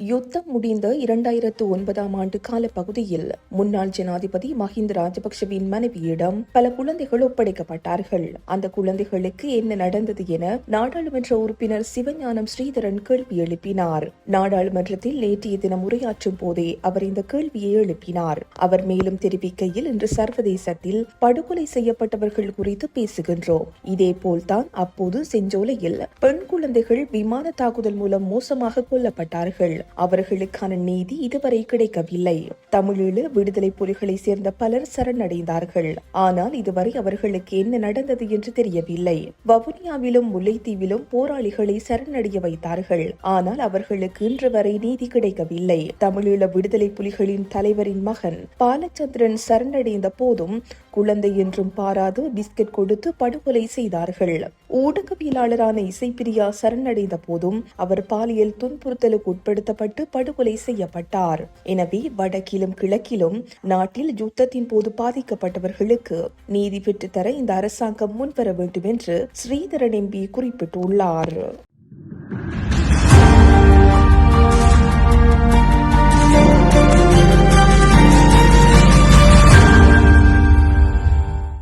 யுத்தம் முடிந்த 2009ஆம் ஆண்டு கால பகுதியில் முன்னாள் ஜனாதிபதி மஹிந்த ராஜபக்ஷவின் மனைவியிடம் பல குழந்தைகள் ஒப்படைக்கப்பட்டார்கள். அந்த குழந்தைகளுக்கு என்ன நடந்தது என நாடாளுமன்ற உறுப்பினர் சிவஞானம் ஸ்ரீதரன் கேள்வி எழுப்பினார். நாடாளுமன்றத்தில் நேற்றைய தினம் உரையாற்றும் போதே அவர் இந்த கேள்வியை எழுப்பினார். அவர் மேலும் தெரிவிக்கையில், இன்று சர்வதேசத்தில் படுகொலை செய்யப்பட்டவர்கள் குறித்து பேசுகின்றோம். இதேபோல்தான் அப்போது செஞ்சோலையில் பெண் குழந்தைகள் விமான தாக்குதல் மூலம் மோசமாக கொல்லப்பட்டார்கள். அவர்களுக்கான நீதி இதுவரை கிடைக்கவில்லை. தமிழீழ விடுதலை புலிகளை சேர்ந்த பலர் சரணடைந்தார்கள். ஆனால் இதுவரை அவர்களுக்கு என்ன நடந்தது என்று தெரியவில்லை. வவுனியாவிலும் முல்லைத்தீவிலும் போராளிகளை சரணடைய வைத்தார்கள். ஆனால் அவர்களுக்கு இன்று வரை நீதி கிடைக்கவில்லை. தமிழீழ விடுதலை புலிகளின் தலைவரின் மகன் பாலச்சந்திரன் சரணடைந்த போதும் குழந்தை என்றும் பாராது பிஸ்கட் கொடுத்து படுகொலை செய்தார்கள். ஊடகவியலாளரான இசைப்பிரியா சரணடைந்த போதும் அவர் பாலியல் துன்புறுத்தலுக்கு உட்படுத்தப்பட்டு படுகொலை செய்யப்பட்டார். எனவே வடக்கிலும் கிழக்கிலும் நாட்டில் யுத்தத்தின் போது பாதிக்கப்பட்டவர்களுக்கு நீதி பெற்றுத்தர இந்த அரசாங்கம் முன்வர வேண்டும் என்று ஸ்ரீதரன் எம்பி குறிப்பிட்டுள்ளார்.